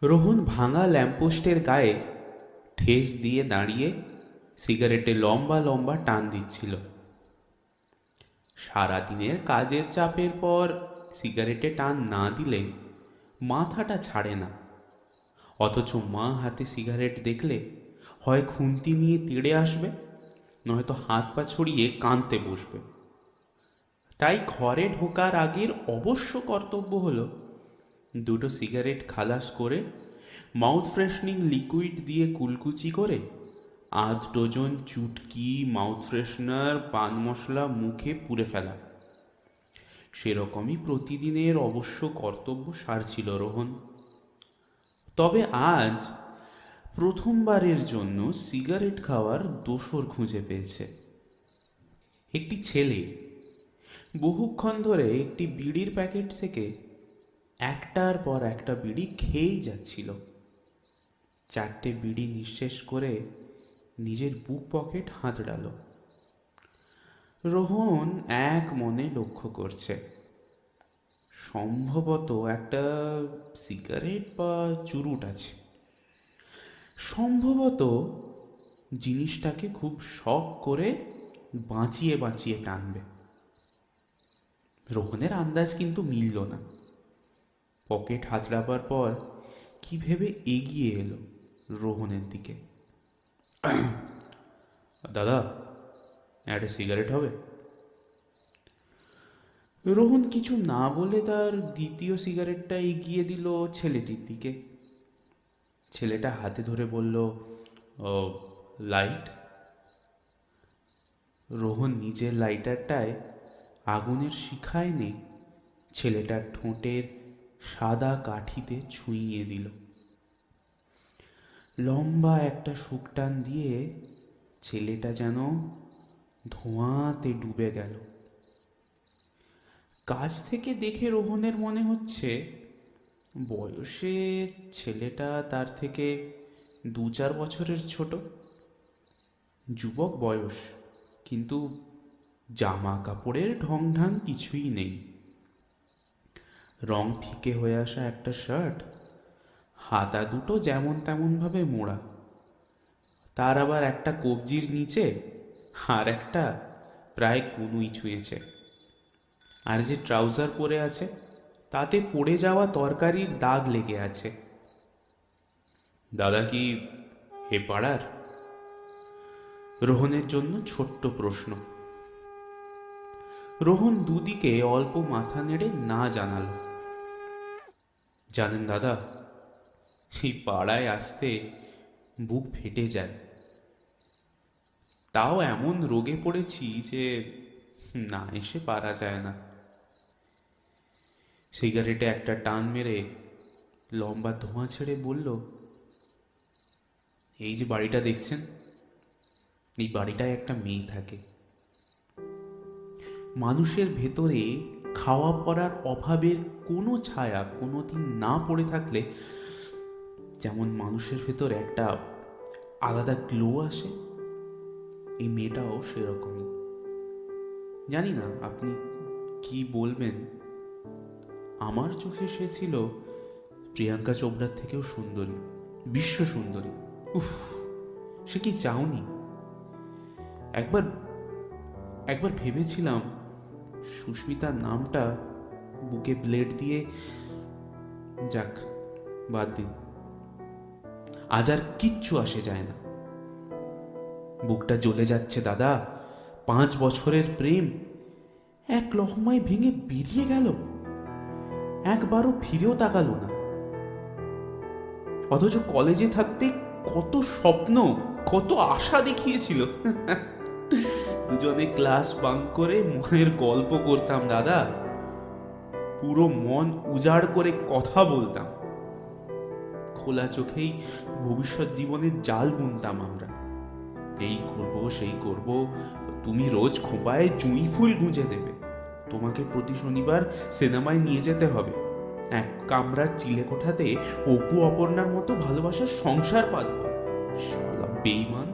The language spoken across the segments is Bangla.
রোহন ভাঙা ল্যাম্পপোস্টের গায়ে ঠেস দিয়ে দাঁড়িয়ে সিগারেটে লম্বা লম্বা টান দিচ্ছিল। সারাদিনের কাজের চাপের পর সিগারেটে টান না দিলে মাথাটা ছাড়ে না। অথচ মা হাতে সিগারেট দেখলে হয় খুন্তি নিয়ে তেড়ে আসবে, নয়তো হাত পা ছড়িয়ে কাঁদতে বসবে। তাই ঘরে ঢোকার আগের অবশ্য কর্তব্য হলো দুটো সিগারেট খালাস করে মাউথ ফ্রেশনিং লিকুইড দিয়ে কুলকুচি করে আধ ডজন চুটকি মাউথ ফ্রেশনার পান মশলা মুখে পুরে ফেলা। সেরকমই প্রতিদিনের অবশ্য কর্তব্য সারছিল রোহন। তবে আজ প্রথমবারের জন্য সিগারেট খাওয়ার দোসর খুঁজে পেয়েছে। একটি ছেলে বহুক্ষণ ধরে একটি বিড়ির প্যাকেট থেকে একটার পর একটা বিড়ি খেয়েই যাচ্ছিল। চারটে বিড়ি নিঃশেষ করে নিজের বুক পকেট হাতড়াল। রোহন এক মনে লক্ষ্য করছে, সম্ভবত একটা সিগারেট বা চুরুট আছে। সম্ভবত জিনিসটাকে খুব শখ করে বাঁচিয়ে বাঁচিয়ে টানবে। রোহনের আন্দাজ কিন্তু মিলল না। পকেট হাতড়াবার পর কি ভেবে এগিয়ে এলো রোহনের দিকে। দাদা, একটা সিগারেট হবে? রোহন কিছু না বলে তার দ্বিতীয় সিগারেটটা এগিয়ে দিল ছেলেটির দিকে। ছেলেটা হাতে ধরে বলল, ও লাইট। রোহন নিজের লাইটারটায় আগুনের শিখায় নে ছেলেটার ঠোঁটের সাদা কাঠিতে ছুঁইয়ে দিল। লম্বা একটা শুকটান দিয়ে ছেলেটা যেন ধোঁয়াতে ডুবে গেল। কাছ থেকে দেখে রোহনের মনে হচ্ছে বয়সে ছেলেটা তার থেকে 2-4 বছরের ছোট। যুবক বয়স, কিন্তু জামা কাপড়ের ঢং ঢাং কিছুই নেই। রং ফিকে হয়ে আসা একটা শার্ট, হাতা দুটো যেমন তেমন ভাবে মোড়া, তার আবার একটা কবজির নিচে আর একটা প্রায় কনুই ছুঁয়েছে। আর যে ট্রাউজার পরে আছে তাতে পড়ে যাওয়া তরকারির দাগ লেগে আছে। দাদা কি এ পাড়ার? রোহনের জন্য ছোট্ট প্রশ্ন। রোহন দুদিকে অল্প মাথা নেড়ে না জানাল। জানেন দাদা, এই পাড়ায় আসতে বুক ফেটে যায়। তাও এমন রোগে পড়েছি যে না এসে পারা যায় না। সিগারেটে একটা টান মেরে লম্বা ধোঁয়া ছেড়ে বলল, এই যে বাড়িটা দেখছেন, এই বাড়িটায় একটা মেয়ে থাকে। মানুষের ভেতরে খাওয়া পড়ার অভাবের কোনো ছায়া কোনোদিন না পড়ে থাকলে যেমন মানুষের ভেতরে একটা আলাদা গ্লো আসে, এই মেয়েটাও সেরকমই। জানি না আপনি কি বলবেন, আমার চোখে সে ছিল প্রিয়াঙ্কা চোপড়ার থেকেও সুন্দরী, বিশ্ব সুন্দরী। উফ, সে কি চাওনি? একবার একবার ভেবেছিলাম সুস্মিতার নামটা বুকে ব্লেড দিয়ে, যাক বাদ দিন, আজ আর কিচ্ছু আসে যায় না। বুকটা জ্বলে যাচ্ছে দাদা। 5 বছরের প্রেম এক লহমায় ভেঙে বেরিয়ে গেল, একবারও ফিরেও তাকালো না। অথচ কলেজে থাকতে কত স্বপ্ন, কত আশা দেখিয়েছিল। দুজনে ক্লাস বাঙ্ক করে মনের গল্প করতাম দাদা, পুরো মন উজাড় করে কথা বলতাম, খোলা চোখেই ভবিষ্যৎ জীবনের জাল বুনতাম আমরা। এই করব সেই করব, তুমি রোজ খোঁপায় জুঁই ফুল গুঁজে দেবে, তোমাকে প্রতি শনিবার সিনেমায় নিয়ে যেতে হবে, এক কামরার চিলে কোঠাতে অপু অপর্ণার মতো ভালোবাসার সংসার পাতব। শালা বেঈমান।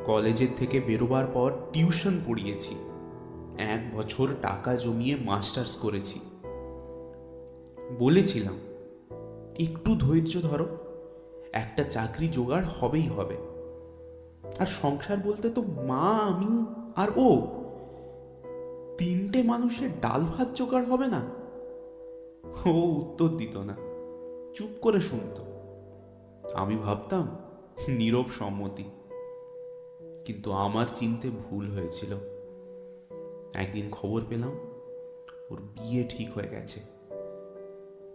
কলেজের থেকে বেরোবার পর টিউশন পড়িয়েছি, 1 বছর টাকা জমিয়ে মাস্টার্স করেছি। বলেছিলাম একটু ধৈর্য ধরো, একটা চাকরি জোগাড় হবেই হবে। আর সংসার বলতে তো মা, আমি আর ও, তিনটে মানুষের ডাল ভাত জোগাড় হবে না? ও উত্তর দিত না, চুপ করে শুনতো। আমি ভাবতাম নীরব সম্মতি, কিন্তু আমার চিনতে ভুল হয়েছিল। একদিন খবর পেলাম ওর বিয়ে ঠিক হয়ে গেছে,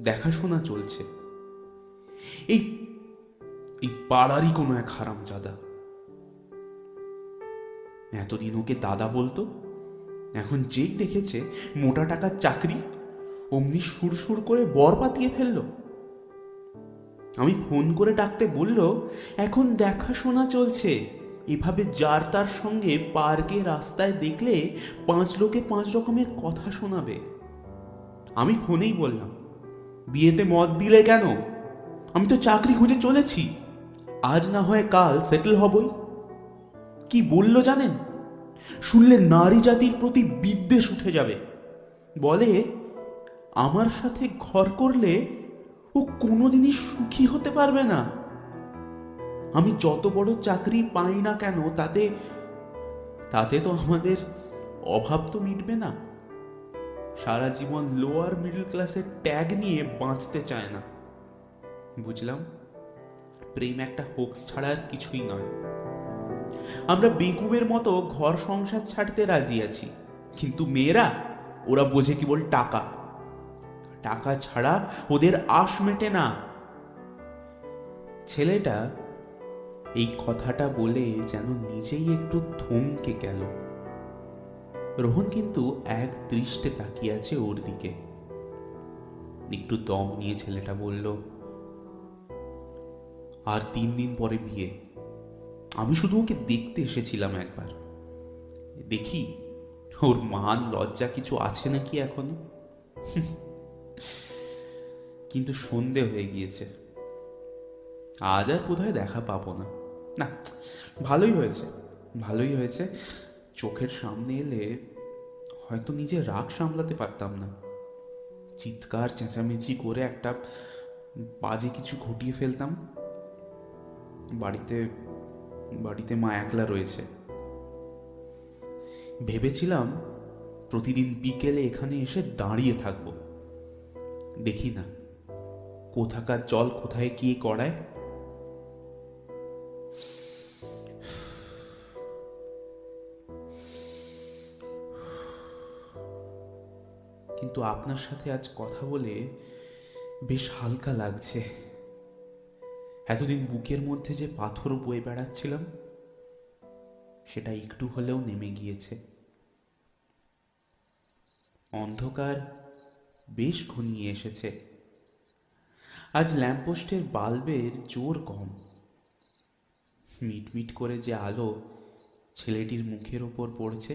দেখাশোনা চলছে। এই এই পাড়ারই কোনো এক হারামজাদা এতদিন ওকে দাদা বলতো, এখন যেই দেখেছে মোটা টাকার চাকরি, অমনি সুরসুর করে বর পাতিয়ে ফেললো। আমি ফোন করে ডাকতে বলল এখন দেখাশোনা চলছে, এভাবে যার তার সঙ্গে পার্কে রাস্তায় দেখলে 5 লোকে 5 রকমের কথা শোনাবে। আমি ফোনেই বললাম, বিয়েতে মত দিলে কেন? আমি তো চাকরি খুঁজে চলেছি, আজ না হয় কাল সেটেল হবই। কি বলল জানেন? শুনলে নারী জাতির প্রতি বিদ্বেষ উঠে যাবে। বলে আমার সাথে ঘর করলে ও কোনোদিনই সুখী হতে পারবে না। আমি যত বড় চাকরি পাই না কেন, তাতে তাতে তো আমাদের অভাব তো মিটবে না। সারা জীবন লোয়ার মিডল ক্লাসের ট্যাগ নিয়ে বাঁচতে চায় না। বুঝলাম প্রেম একটা হোক্স ছাড়া আর কিছুই নয়। আমরা বেকুবের মতো ঘর সংসার ছাড়তে রাজি আছি, কিন্তু মেয়েরা, ওরা বোঝে কেবল টাকা। টাকা ছাড়া ওদের আশ মেটে না। ছেলেটা এই কথাটা বলে যেন নিজেই একটু থমকে গেল। রোহন কিন্তু এক দৃষ্টে তাকিয়ে আছে ওর দিকে। একটু দম নিয়ে ছেলেটা বলল, আর 3 দিন পরে বিয়ে। আমি শুধু ওকে দেখতে এসেছিলাম একবার, দেখি ওর মান লজ্জা কিছু আছে নাকি এখনো। কিন্তু সন্ধে হয়ে গিয়েছে, আজ আর বোধহয় দেখা পাবো না। না, ভালোই হয়েছে, ভালোই হয়েছে। চোখের সামনে এলে হয়তো নিজের রাগ সামলাতে পারতাম না, চিৎকার চেঁচামেচি করে একটা বাজে কিছু ঘটিয়ে ফেলতাম। বাড়িতে বাড়িতে মা একলা রয়েছে। ভেবেছিলাম প্রতিদিন বিকেলে এখানে এসে দাঁড়িয়ে থাকবো, দেখি না কোথাকার জল কোথায় কি করায়। কিন্তু আপনার সাথে আজ কথা বলে বেশ হালকা লাগছে। এতদিন বুকের মধ্যে যে পাথর বয়ে বেড়াচ্ছিলাম, সেটা একটু হলেও নেমে গিয়েছে। অন্ধকার বেশ ঘনিয়ে এসেছে। আজ ল্যাম্পপোস্টের বাল্বের জোর কম। মিটমিট করে যে আলো ছেলেটির মুখের ওপর পড়ছে,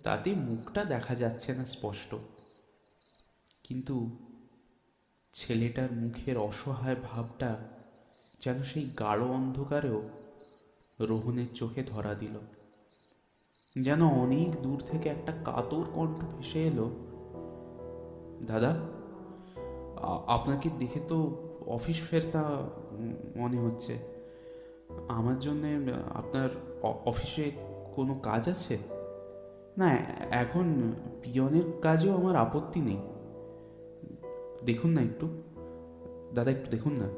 তাতে মুখটা দেখা যাচ্ছে না স্পষ্ট, কিন্তু ছেলেটার মুখের অসহায় ভাবটা যেন সেই গাঢ় অন্ধকারেও রোহনের চোখে ধরা দিল। যেন অনেক দূর থেকে একটা কাতর কণ্ঠ ভেসে এলো, দাদা, আপনাকে দেখে তো অফিস ফেরতা মনে হচ্ছে। আমার জন্যে আপনার অফিসে কোনো কাজ আছে? না, এখন পিয়নের কাজেও আমার আপত্তি নেই। দেখুন না একটু, দাদা, একটু দেখুন না।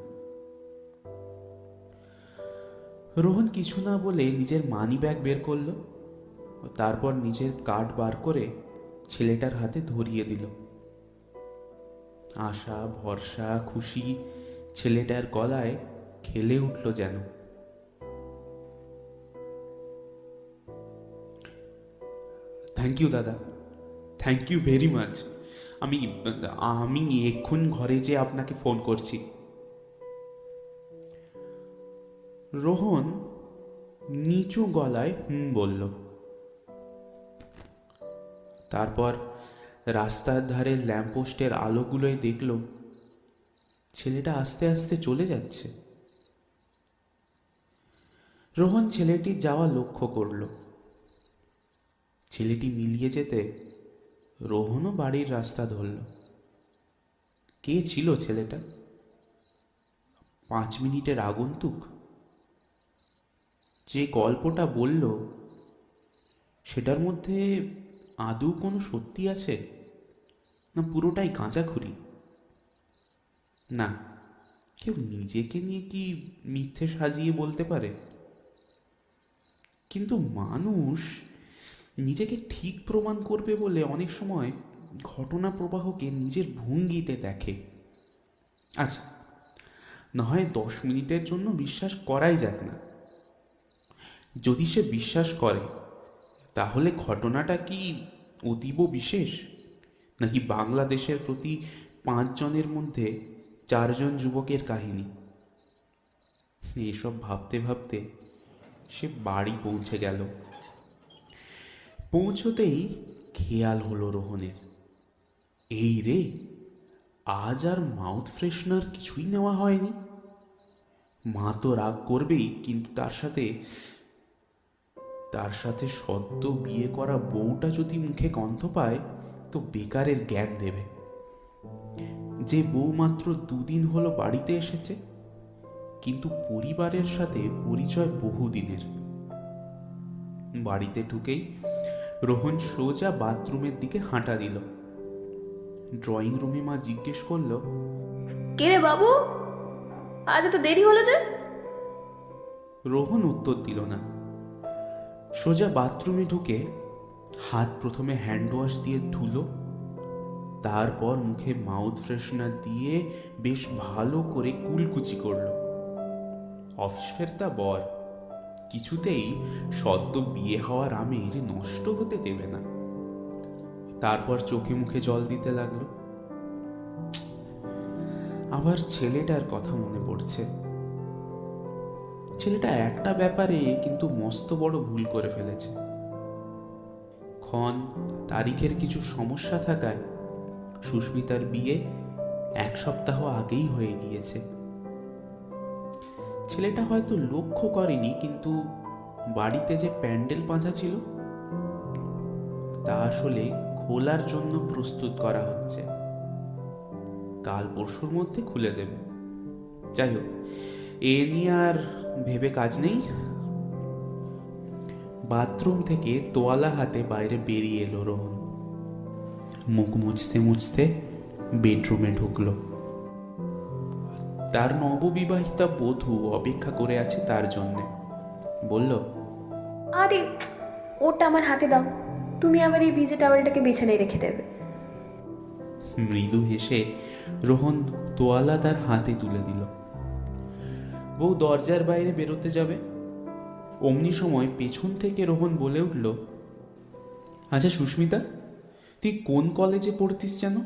রোহন কিছু না বলে নিজের মানি ব্যাগ বের করলো, তারপর নিজের কার্ড বার করে ছেলেটার হাতে ধরিয়ে দিল। আশা, ভরসা, খুশি ছেলেটার গলায় খেলে উঠল যেন। থ্যাংক ইউ দাদা, থ্যাংক ইউ ভেরি মাচ। আমি আমি এক্ষুনি ঘরে যেয়ে আপনাকে ফোন করছি। রোহন নিচু গলায় বলল। তারপর রাস্তার ধারে ল্যাম্পপোস্টের আলোগুলোয় দেখল ছেলেটা আস্তে আস্তে চলে যাচ্ছে। রোহন ছেলেটির যাওয়া লক্ষ্য করল। ছেলেটি মিলিয়ে যেতে রোহনও বাড়ির রাস্তা ধরল। কে ছিল ছেলেটা? 5 মিনিটের আগন্তুক? যে গল্পটা বলল সেটার মধ্যে আদৌ কোনো সত্যি আছে, না পুরোটাই গাঁজাখুরি? না, কেউ নিজেকে নিয়ে কি মিথ্যে সাজিয়ে বলতে পারে? কিন্তু মানুষ নিজেকে ঠিক প্রমাণ করবে বলে অনেক সময় ঘটনা প্রবাহকে নিজের ভঙ্গিতে দেখে। আচ্ছা, না হয় 10 মিনিটের জন্য বিশ্বাস করাই যাক না। যদি সে বিশ্বাস করে, তাহলে ঘটনাটা কি অতীব বিশেষ, নাকি বাংলাদেশের প্রতি 5 জনের মধ্যে 4 জন যুবকের কাহিনী? এসব ভাবতে ভাবতে সে বাড়ি পৌঁছে গেল। পৌঁছতেই খেয়াল হলো রোহনের, এই রে, আজ আর মাউথ ফ্রেশনার কিছুই নেওয়া হয়নি। মা তো রাগ করবেই, কিন্তু তার সাথে সদ্য বিয়ে করা বউটা যদি মুখে গন্ধ পায় তো বেকারের জ্ঞান দেবে। যে বউ মাত্র 2 দিন হলো বাড়িতে এসেছে, কিন্তু পরিবারের সাথে পরিচয় বহুদিনের। বাড়িতে ঢুকেই রোহন সোজা বাথরুমের দিকে হাঁটা দিল। ড্রয়িং রুমে মা জিজ্ঞেস করলো, কে রে বাবু, আজ এত দেরি হলো যে? রোহন উত্তর দিল না। সোজা বাথরুমে ঢুকে হাত প্রথমে হ্যান্ড ওয়াশ দিয়ে ধুলো, তারপর মুখে মাউথ ফ্রেশনার দিয়ে বেশ ভালো করে কুলকুচি করলো। অফিস ফেরতা বর কিছুতেই সদ্য বিয়ে হওয়ার আমেজ নষ্ট হতে দেবে না। তারপর চোখে মুখে জল দিতে লাগলো। আবার ছেলেটার কথা মনে পড়ছে। ছেলেটা একটা ব্যাপারে কিন্তু মস্ত বড় ভুল করে ফেলেছে। ক্ষণ তারিখের কিছু সমস্যা থাকায় সুস্মিতার বিয়ে 1 সপ্তাহ আগেই হয়ে গিয়েছে। ছেলেটা হয়তো লক্ষ্য করেনি, কিন্তু বাড়িতে যে প্যান্ডেল বাঁধা ছিল তা আসলে খোলার জন্য প্রস্তুত করা হচ্ছে। কাল পরশুর মধ্যে খুলে দেবে। যাই হোক, এ নিয়ে আর ভেবে কাজ নেই। বাথরুম থেকে তোয়ালা হাতে বাইরে বেরিয়ে এলো রোহন। মুখ মুছতে মুছতে বেডরুমে ঢুকলো। তার নববিবাহিতা বধূ অপেক্ষা করে আছে তার জন্যে। বলল, আরে, ওটা আমার হাতে দাও, তুমি আবার এই ভিজে টাওয়েলটাকে বিছানায় রেখে দেবে। মৃদু হেসে রোহন তোয়ালা তার হাতে তুলে দিল। বউ দরজার বাইরে বেরোতে যাবে, অমনি সময় পেছন থেকে রোহন বলে উঠল, আচ্ছা সুস্মিতা, তুই কোন কলেজে পড়তিস যেন?